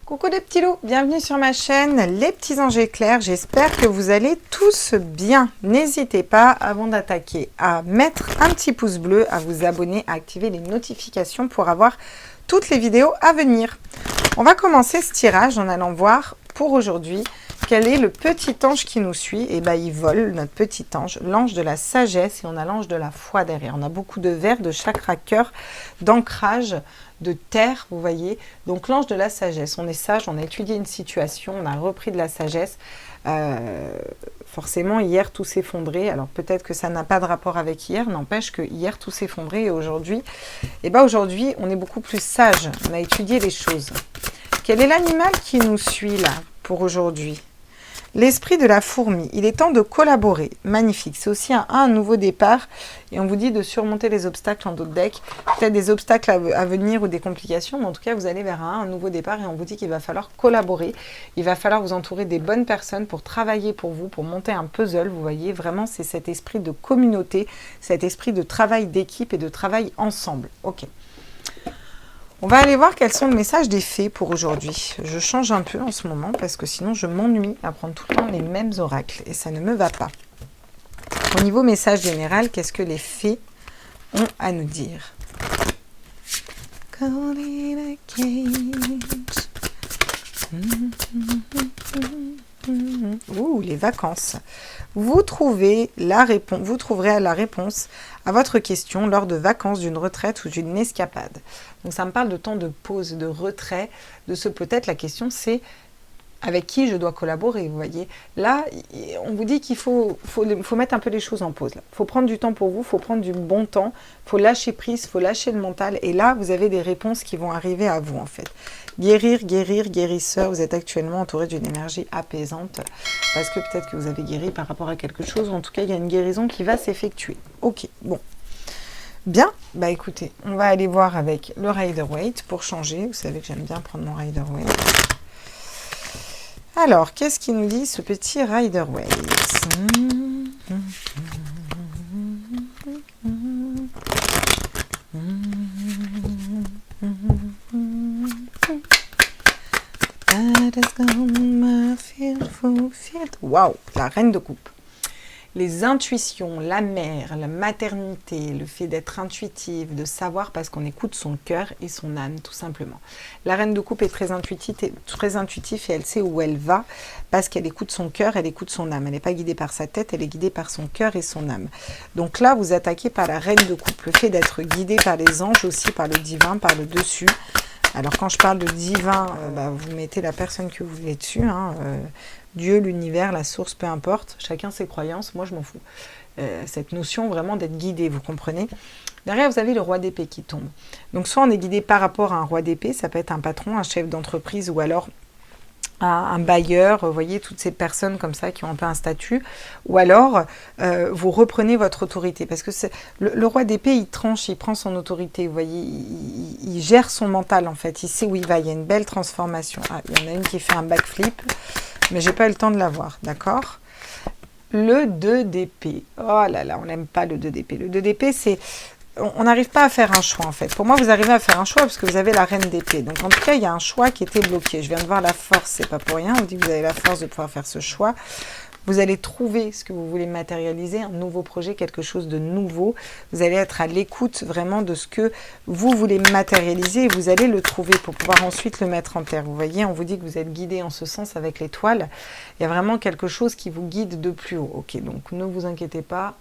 Coucou les petits loups, bienvenue sur ma chaîne Les Petits Anges Éclairs. J'espère que vous allez tous bien. N'hésitez pas, avant d'attaquer, à mettre un petit pouce bleu, à vous abonner, à activer les notifications pour avoir toutes les vidéos à venir. On va commencer ce tirage en allant voir pour aujourd'hui quel est le petit ange qui nous suit. Et bien il vole, notre petit ange, l'ange de la sagesse, et on a l'ange de la foi derrière. On a beaucoup de verres, de chakra cœur, d'ancrage, de terre, vous voyez. Donc l'ange de la sagesse, on est sage, on a étudié une situation, on a repris de la sagesse. Forcément hier tout s'effondrait, alors peut-être que ça n'a pas de rapport avec hier, n'empêche que hier tout s'effondrait et aujourd'hui, aujourd'hui on est beaucoup plus sage, on a étudié les choses. Quel est l'animal qui nous suit là pour aujourd'hui? L'esprit de la fourmi, il est temps de collaborer. Magnifique, c'est aussi un nouveau départ. Et on vous dit de surmonter les obstacles en d'autres decks. Peut-être des obstacles à venir ou des complications, mais en tout cas, vous allez vers un nouveau départ. Et on vous dit qu'il va falloir collaborer. Il va falloir vous entourer des bonnes personnes pour travailler pour vous, pour monter un puzzle. Vous voyez, vraiment, c'est cet esprit de communauté, cet esprit de travail d'équipe et de travail ensemble. Ok. On va aller voir quels sont les messages des fées pour aujourd'hui. Je change un peu en ce moment parce que sinon je m'ennuie à prendre tout le temps les mêmes oracles et ça ne me va pas. Au niveau message général, qu'est-ce que les fées ont à nous dire? Ouh, les vacances. Vous trouverez la réponse à votre question lors de vacances, d'une retraite ou d'une escapade. Donc ça me parle de temps de pause, de retrait, de ce peut-être la question c'est avec qui je dois collaborer, vous voyez. Là, on vous dit qu'il faut mettre un peu les choses en pause. Il faut prendre du temps pour vous, il faut prendre du bon temps, il faut lâcher prise, il faut lâcher le mental. Et là, vous avez des réponses qui vont arriver à vous, en fait. Guérir, guérir, guérisseur, vous êtes actuellement entouré d'une énergie apaisante. Parce que peut-être que vous avez guéri par rapport à quelque chose, ou en tout cas, il y a une guérison qui va s'effectuer. Ok, bon. Bien, bah écoutez, on va aller voir avec le Rider-Waite pour changer. Vous savez que j'aime bien prendre mon Rider-Waite. Alors, qu'est-ce qu'il nous dit ce petit Rider-Waite? Waouh, la reine de coupe. Les intuitions, la mère, la maternité, le fait d'être intuitive, de savoir parce qu'on écoute son cœur et son âme, tout simplement. La reine de coupe est très intuitive et elle sait où elle va parce qu'elle écoute son cœur, elle écoute son âme. Elle n'est pas guidée par sa tête, elle est guidée par son cœur et son âme. Donc là, vous attaquez par la reine de coupe. Le fait d'être guidé par les anges aussi, par le divin, par le dessus. Alors quand je parle de divin, vous mettez la personne que vous voulez dessus, Dieu, l'univers, la source, peu importe, chacun ses croyances, moi je m'en fous. Cette notion vraiment d'être guidé, vous comprenez? Derrière, vous avez le roi d'épée qui tombe. Donc soit on est guidé par rapport à un roi d'épée, ça peut être un patron, un chef d'entreprise ou alors un bailleur, vous voyez, toutes ces personnes comme ça qui ont un peu un statut, ou alors vous reprenez votre autorité, parce que le roi d'épée, il tranche, il prend son autorité, vous voyez, il gère son mental en fait, il sait où il va, il y a une belle transformation. Ah, il y en a une qui fait un backflip, mais j'ai pas eu le temps de la voir, d'accord? Le 2 d'épée, oh là là, on n'aime pas le 2 d'épée. Le 2 d'épée, c'est... On n'arrive pas à faire un choix, en fait. Pour moi, vous arrivez à faire un choix parce que vous avez la reine d'épée. Donc, en tout cas, il y a un choix qui était bloqué. Je viens de voir la force, c'est pas pour rien. On dit que vous avez la force de pouvoir faire ce choix. Vous allez trouver ce que vous voulez matérialiser, un nouveau projet, quelque chose de nouveau. Vous allez être à l'écoute vraiment de ce que vous voulez matérialiser et vous allez le trouver pour pouvoir ensuite le mettre en terre. Vous voyez, on vous dit que vous êtes guidé en ce sens avec l'étoile. Il y a vraiment quelque chose qui vous guide de plus haut. Ok, donc ne vous inquiétez pas.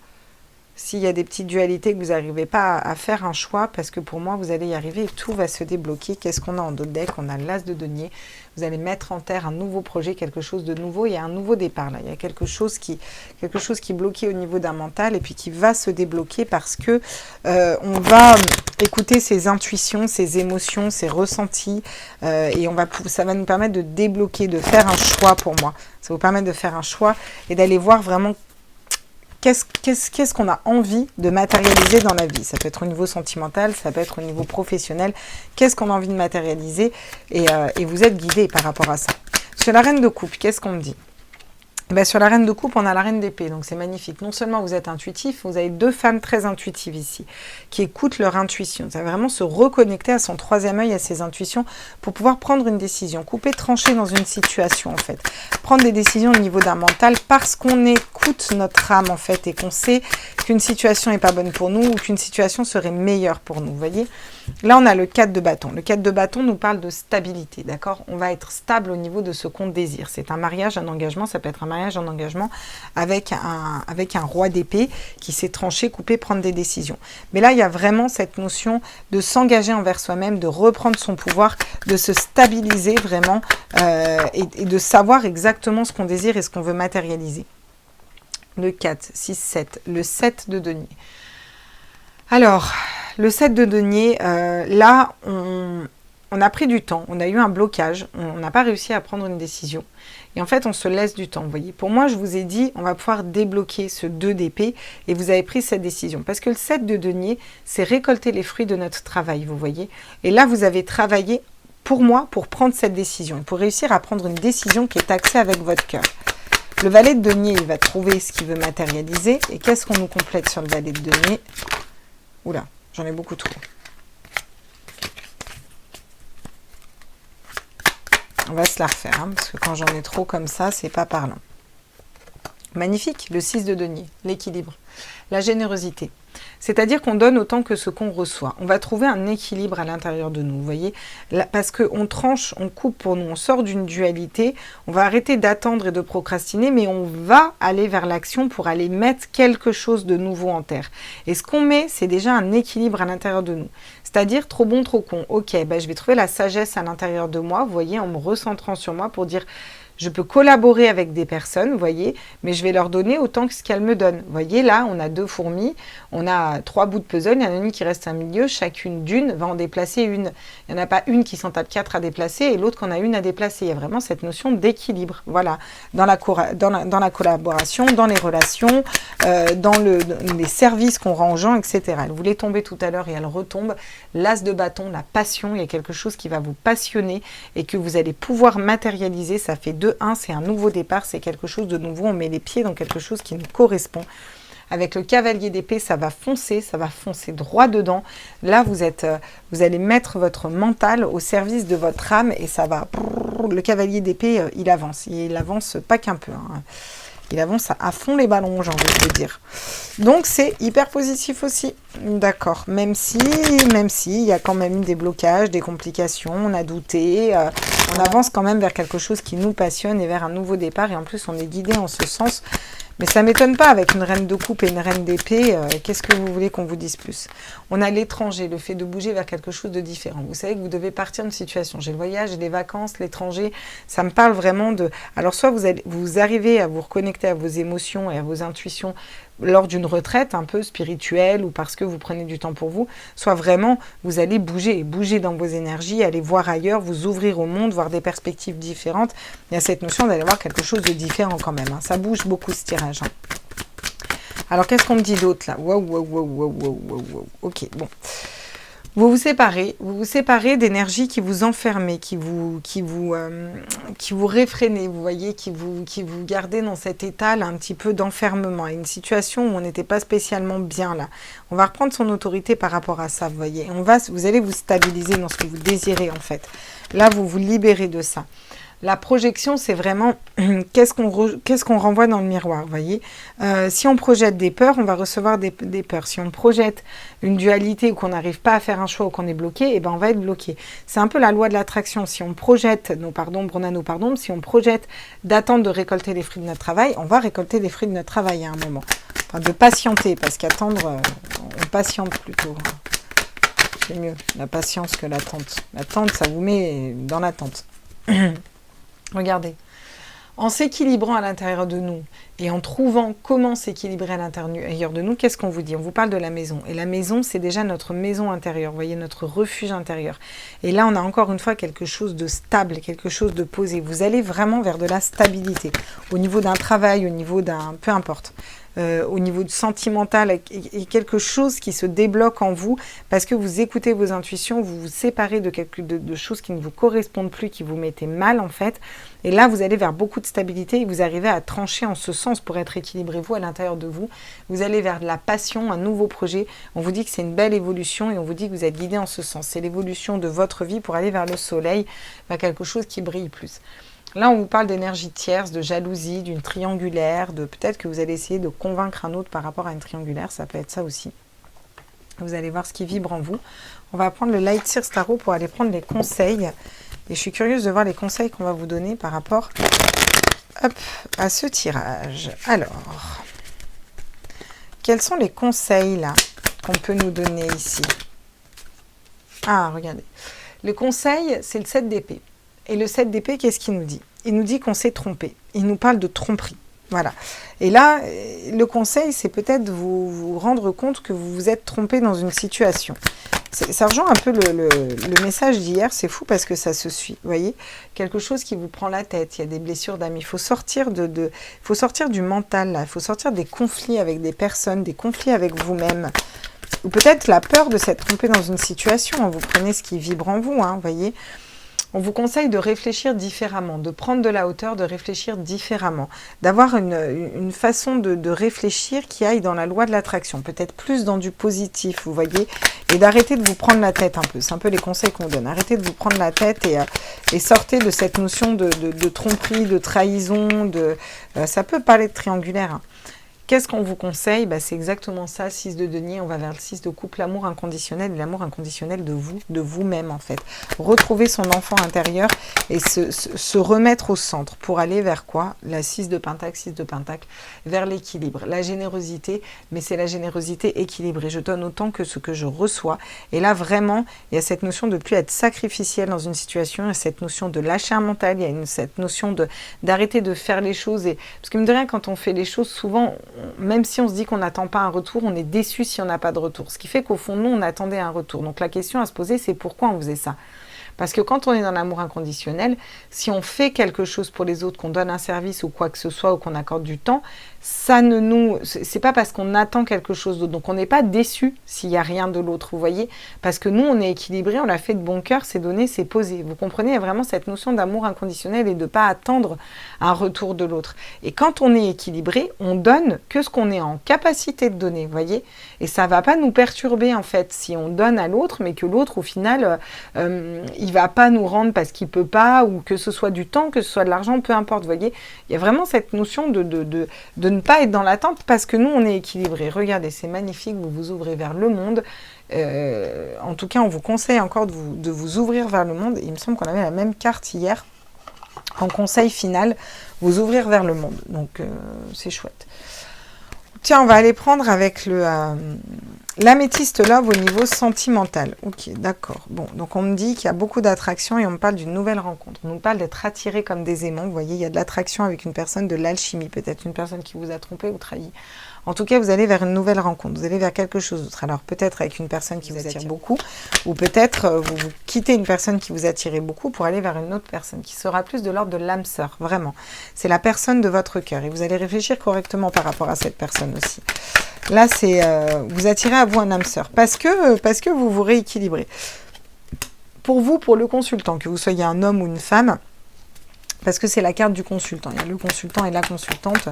S'il y a des petites dualités que vous n'arrivez pas à faire un choix, parce que pour moi, vous allez y arriver et tout va se débloquer. Qu'est-ce qu'on a en d'autres decks? On a l'as de denier. Vous allez mettre en terre un nouveau projet, quelque chose de nouveau. Il y a un nouveau départ là. Il y a quelque chose qui est bloqué au niveau d'un mental et puis qui va se débloquer parce que on va écouter ses intuitions, ses émotions, ses ressentis et ça va nous permettre de débloquer, de faire un choix pour moi. Ça va vous permettre de faire un choix et d'aller voir vraiment qu'est-ce qu'on a envie de matérialiser dans la vie. Ça peut être au niveau sentimental, ça peut être au niveau professionnel. Qu'est-ce qu'on a envie de matérialiser et vous êtes guidé par rapport à ça. Sur la reine de coupe, qu'est-ce qu'on me dit? Et bien, sur la reine de coupe, on a la reine d'épée, donc c'est magnifique. Non seulement vous êtes intuitif, vous avez deux femmes très intuitives ici, qui écoutent leur intuition. Ça va vraiment se reconnecter à son troisième œil, à ses intuitions, pour pouvoir prendre une décision. Couper, trancher dans une situation, en fait. Prendre des décisions au niveau d'un mental, parce qu'on écoute notre âme, en fait, et qu'on sait qu'une situation n'est pas bonne pour nous, ou qu'une situation serait meilleure pour nous, vous voyez. Là, on a le 4 de bâton. Le 4 de bâton nous parle de stabilité, d'accord? On va être stable au niveau de ce qu'on désire. C'est un mariage, un engagement, ça peut être un mariage, un engagement avec un roi d'épée qui s'est tranché, coupé, prendre des décisions. Mais là, il y a vraiment cette notion de s'engager envers soi-même, de reprendre son pouvoir, de se stabiliser vraiment et de savoir exactement ce qu'on désire et ce qu'on veut matérialiser. Le 4, 6, 7, le 7 de denier. Alors, le 7 de denier, là, on a pris du temps, on a eu un blocage, on n'a pas réussi à prendre une décision. Et en fait, on se laisse du temps, vous voyez. Pour moi, je vous ai dit, on va pouvoir débloquer ce 2 d'épée et vous avez pris cette décision. Parce que le 7 de denier, c'est récolter les fruits de notre travail, vous voyez. Et là, vous avez travaillé pour moi, pour prendre cette décision, pour réussir à prendre une décision qui est axée avec votre cœur. Le valet de denier, il va trouver ce qu'il veut matérialiser. Et qu'est-ce qu'on nous complète sur le valet de denier? Oula, j'en ai beaucoup trop. On va se la refaire, hein, parce que quand j'en ai trop comme ça, c'est pas parlant. Magnifique, le 6 de denier, l'équilibre, la générosité. C'est-à-dire qu'on donne autant que ce qu'on reçoit. On va trouver un équilibre à l'intérieur de nous, vous voyez, là, parce qu'on tranche, on coupe pour nous, on sort d'une dualité, on va arrêter d'attendre et de procrastiner, mais on va aller vers l'action pour aller mettre quelque chose de nouveau en terre. Et ce qu'on met, c'est déjà un équilibre à l'intérieur de nous. C'est-à-dire trop bon, trop con. Ok, ben, je vais trouver la sagesse à l'intérieur de moi, vous voyez, en me recentrant sur moi pour dire... Je peux collaborer avec des personnes, vous voyez, mais je vais leur donner autant que ce qu'elles me donnent. Vous voyez, là, on a 2 fourmis, on a 3 bouts de puzzle, il y en a une qui reste au milieu, chacune d'une va en déplacer une. Il n'y en a pas une qui s'en tape 4 à déplacer et l'autre qu'on a une à déplacer. Il y a vraiment cette notion d'équilibre, voilà, dans la collaboration, dans les relations, dans les services qu'on rend aux gens, etc. Elle voulait tomber tout à l'heure et elle retombe. L'as de bâton, la passion, il y a quelque chose qui va vous passionner et que vous allez pouvoir matérialiser. Ça fait 2-1, c'est un nouveau départ, c'est quelque chose de nouveau. On met les pieds dans quelque chose qui nous correspond. Avec le cavalier d'épée, ça va foncer droit dedans. Là, vous allez mettre votre mental au service de votre âme et ça va... Le cavalier d'épée, il avance pas qu'un peu, hein. Il avance à fond les ballons, j'ai envie de vous dire. Donc, c'est hyper positif aussi. D'accord. Même si, il y a quand même des blocages, des complications, on a douté. On avance quand même vers quelque chose qui nous passionne et vers un nouveau départ. Et en plus, on est guidé en ce sens. Mais ça ne m'étonne pas, avec une reine de coupe et une reine d'épée, qu'est-ce que vous voulez qu'on vous dise plus? On a l'étranger, le fait de bouger vers quelque chose de différent. Vous savez que vous devez partir d'une situation. J'ai le voyage, j'ai les vacances, l'étranger, ça me parle vraiment de... Alors soit vous arrivez à vous reconnecter à vos émotions et à vos intuitions lors d'une retraite un peu spirituelle ou parce que vous prenez du temps pour vous, soit vraiment vous allez bouger dans vos énergies, aller voir ailleurs, vous ouvrir au monde, voir des perspectives différentes. Il y a cette notion d'aller voir quelque chose de différent quand même, hein. Ça bouge beaucoup ce tirage, hein. Alors qu'est-ce qu'on me dit d'autre là? Wow. Ok, bon. Vous vous séparez d'énergie qui vous enfermait, qui vous réfrénait, vous voyez, qui vous gardait dans cet état là, un petit peu d'enfermement, une situation où on n'était pas spécialement bien là. On va reprendre son autorité par rapport à ça, vous voyez. Vous allez vous stabiliser dans ce que vous désirez en fait. Là, vous vous libérez de ça. La projection, c'est vraiment qu'est-ce qu'on renvoie dans le miroir, vous voyez. Si on projette des peurs, on va recevoir des peurs. Si on projette une dualité ou qu'on n'arrive pas à faire un choix ou qu'on est bloqué, eh ben on va être bloqué. C'est un peu la loi de l'attraction. Si on projette si on projette d'attendre de récolter les fruits de notre travail, on va récolter les fruits de notre travail à un moment. Enfin, de patienter, parce qu'attendre, on patiente plutôt. C'est mieux, la patience que l'attente. L'attente, ça vous met dans l'attente. Regardez, en s'équilibrant à l'intérieur de nous et en trouvant comment s'équilibrer à l'intérieur de nous, qu'est-ce qu'on vous dit? On vous parle de la maison. Et la maison, c'est déjà notre maison intérieure, vous voyez, notre refuge intérieur. Et là, on a encore une fois quelque chose de stable, quelque chose de posé. Vous allez vraiment vers de la stabilité, au niveau d'un travail, au niveau d'un... peu importe. au niveau du sentimental, et quelque chose qui se débloque en vous, parce que vous écoutez vos intuitions, vous vous séparez de choses qui ne vous correspondent plus, qui vous mettez mal en fait, et là vous allez vers beaucoup de stabilité, et vous arrivez à trancher en ce sens pour être équilibré vous à l'intérieur de vous. Vous allez vers de la passion, un nouveau projet, on vous dit que c'est une belle évolution, et on vous dit que vous êtes guidé en ce sens, c'est l'évolution de votre vie pour aller vers le soleil, vers quelque chose qui brille plus. Là, on vous parle d'énergie tierce, de jalousie, d'une triangulaire, de peut-être que vous allez essayer de convaincre un autre par rapport à une triangulaire, ça peut être ça aussi. Vous allez voir ce qui vibre en vous. On va prendre le Light Seers Tarot pour aller prendre les conseils. Et je suis curieuse de voir les conseils qu'on va vous donner par rapport à ce tirage. Alors, quels sont les conseils là qu'on peut nous donner ici? Ah, regardez. Le conseil, c'est le 7 d'épée. Et le 7 d'épée, qu'est-ce qu'il nous dit? Il nous dit qu'on s'est trompé. Il nous parle de tromperie. Voilà. Et là, le conseil, c'est peut-être de vous rendre compte que vous vous êtes trompé dans une situation. Ça rejoint un peu le message d'hier. C'est fou parce que ça se suit. Vous voyez? Quelque chose qui vous prend la tête. Il y a des blessures d'âme. Il faut sortir faut sortir du mental. Là. Il faut sortir des conflits avec des personnes, des conflits avec vous-même. Ou peut-être la peur de s'être trompé dans une situation. Vous prenez ce qui vibre en vous, vous voyez. On vous conseille de réfléchir différemment, de prendre de la hauteur, de réfléchir différemment, d'avoir une façon de réfléchir qui aille dans la loi de l'attraction, peut-être plus dans du positif, vous voyez, et d'arrêter de vous prendre la tête un peu. C'est un peu les conseils qu'on donne. Arrêtez de vous prendre la tête et sortez de cette notion de tromperie, de trahison, ça peut parler de triangulaire, Qu'est-ce qu'on vous conseille? C'est exactement ça, 6 de denier, on va vers le 6 de coupe, l'amour inconditionnel, et l'amour inconditionnel de vous, de vous-même en fait. Retrouver son enfant intérieur et se remettre au centre pour aller vers quoi? La 6 de pentacle, vers l'équilibre, la générosité, mais c'est la générosité équilibrée. Je donne autant que ce que je reçois. Et là vraiment, il y a cette notion de ne plus être sacrificiel dans une situation, il y a cette notion de lâcher un mental, il y a cette notion d'arrêter de faire les choses. Parce que mine de rien, quand on fait les choses, souvent, même si on se dit qu'on n'attend pas un retour, on est déçu si on n'a pas de retour. Ce qui fait qu'au fond, nous, on attendait un retour. Donc la question à se poser, c'est pourquoi on faisait ça? Parce que quand on est dans l'amour inconditionnel, si on fait quelque chose pour les autres, qu'on donne un service ou quoi que ce soit, ou qu'on accorde du temps, ça ne nous... C'est pas parce qu'on attend quelque chose d'autre. Donc on n'est pas déçu s'il n'y a rien de l'autre, vous voyez? Parce que nous, on est équilibré, on l'a fait de bon cœur, c'est donné, c'est posé. Vous comprenez? Il y a vraiment cette notion d'amour inconditionnel et de ne pas attendre un retour de l'autre. Et quand on est équilibré, on donne que ce qu'on est en capacité de donner, vous voyez? Et ça ne va pas nous perturber, en fait, si on donne à l'autre, mais que l'autre, au final, il va pas nous rendre parce qu'il peut pas, ou que ce soit du temps, que ce soit de l'argent, peu importe, vous voyez. Il y a vraiment cette notion de ne pas être dans l'attente parce que nous, on est équilibré. Regardez, c'est magnifique, vous vous ouvrez vers le monde. En tout cas, on vous conseille encore de vous ouvrir vers le monde. Il me semble qu'on avait la même carte hier. En conseil final, vous ouvrir vers le monde. Donc, c'est chouette. Tiens, on va aller prendre avec l'améthyste love au niveau sentimental. Ok, d'accord. Bon, donc on me dit qu'il y a beaucoup d'attraction et on me parle d'une nouvelle rencontre. On nous parle d'être attiré comme des aimants. Vous voyez, il y a de l'attraction avec une personne, de l'alchimie. Peut-être une personne qui vous a trompé ou trahi. En tout cas, vous allez vers une nouvelle rencontre. Vous allez vers quelque chose d'autre. Alors, peut-être avec une personne qui vous attire beaucoup. Ou peut-être vous quittez une personne qui vous attirait beaucoup pour aller vers une autre personne qui sera plus de l'ordre de l'âme sœur. Vraiment. C'est la personne de votre cœur. Et vous allez réfléchir correctement par rapport à cette personne aussi. Là, c'est vous attirez à vous un âme sœur. Parce que vous vous rééquilibrez. Pour vous, pour le consultant, que vous soyez un homme ou une femme, parce que c'est la carte du consultant. Il y a le consultant et la consultante.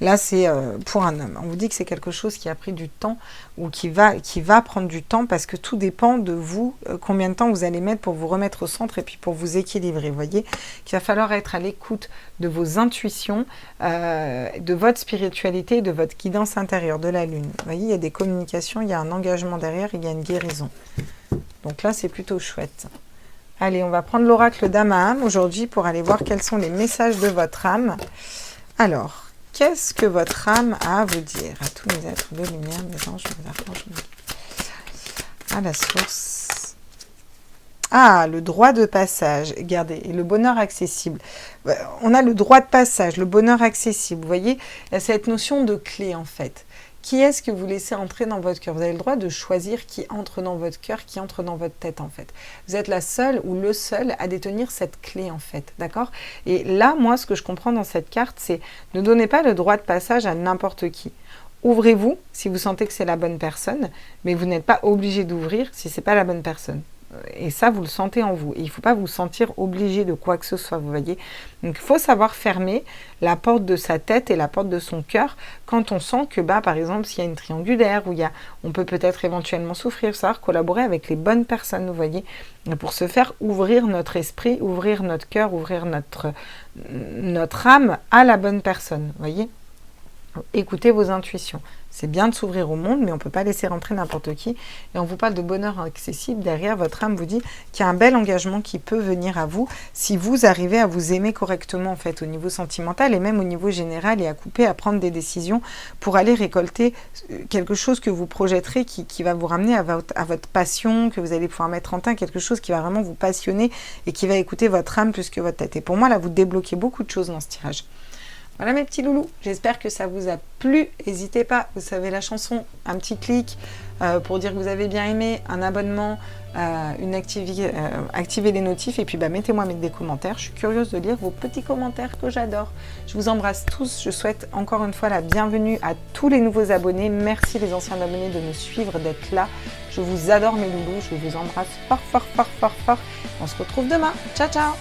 Là, c'est pour un homme. On vous dit que c'est quelque chose qui a pris du temps ou qui va prendre du temps parce que tout dépend de vous, combien de temps vous allez mettre pour vous remettre au centre et puis pour vous équilibrer. Vous voyez qu'il va falloir être à l'écoute de vos intuitions, de votre spiritualité, de votre guidance intérieure, de la lune. Vous voyez, il y a des communications, il y a un engagement derrière, il y a une guérison. Donc là, c'est plutôt chouette. Allez, on va prendre l'oracle d'âme à âme aujourd'hui pour aller voir quels sont les messages de votre âme. Alors, qu'est-ce que votre âme a à vous dire? À tous les êtres de lumière, mes anges, mes archanges, à la source. Ah, le droit de passage. Regardez, et le bonheur accessible. On a le droit de passage, le bonheur accessible. Vous voyez, il y a cette notion de clé en fait. Qui est-ce que vous laissez entrer dans votre cœur? Vous avez le droit de choisir qui entre dans votre cœur, qui entre dans votre tête en fait. Vous êtes la seule ou le seul à détenir cette clé en fait, d'accord? Et là, moi, ce que je comprends dans cette carte, c'est ne donnez pas le droit de passage à n'importe qui. ouvrez-vous si vous sentez que c'est la bonne personne, mais vous n'êtes pas obligé d'ouvrir si c'est pas la bonne personne. Et ça, vous le sentez en vous. Et il ne faut pas vous sentir obligé de quoi que ce soit, vous voyez. Donc, il faut savoir fermer la porte de sa tête et la porte de son cœur quand on sent que, par exemple, s'il y a une triangulaire, on peut peut-être éventuellement souffrir, savoir collaborer avec les bonnes personnes, vous voyez, pour se faire ouvrir notre esprit, ouvrir notre cœur, ouvrir notre âme à la bonne personne, vous voyez. Écoutez vos intuitions. C'est bien de s'ouvrir au monde, mais on ne peut pas laisser rentrer n'importe qui. Et on vous parle de bonheur accessible. Derrière, votre âme vous dit qu'il y a un bel engagement qui peut venir à vous si vous arrivez à vous aimer correctement, en fait, au niveau sentimental et même au niveau général, et à couper, à prendre des décisions pour aller récolter quelque chose que vous projetterez qui va vous ramener à votre passion, que vous allez pouvoir mettre en teint, quelque chose qui va vraiment vous passionner et qui va écouter votre âme plus que votre tête. Et pour moi, là, vous débloquez beaucoup de choses dans ce tirage. Voilà mes petits loulous, j'espère que ça vous a plu. N'hésitez pas, vous savez la chanson, un petit clic pour dire que vous avez bien aimé, un abonnement, activer les notifs et puis mettez-moi des commentaires. Je suis curieuse de lire vos petits commentaires que j'adore. Je vous embrasse tous, je souhaite encore une fois la bienvenue à tous les nouveaux abonnés. Merci les anciens abonnés de me suivre, d'être là. Je vous adore mes loulous, je vous embrasse fort, fort, fort, fort, fort. On se retrouve demain. Ciao, ciao!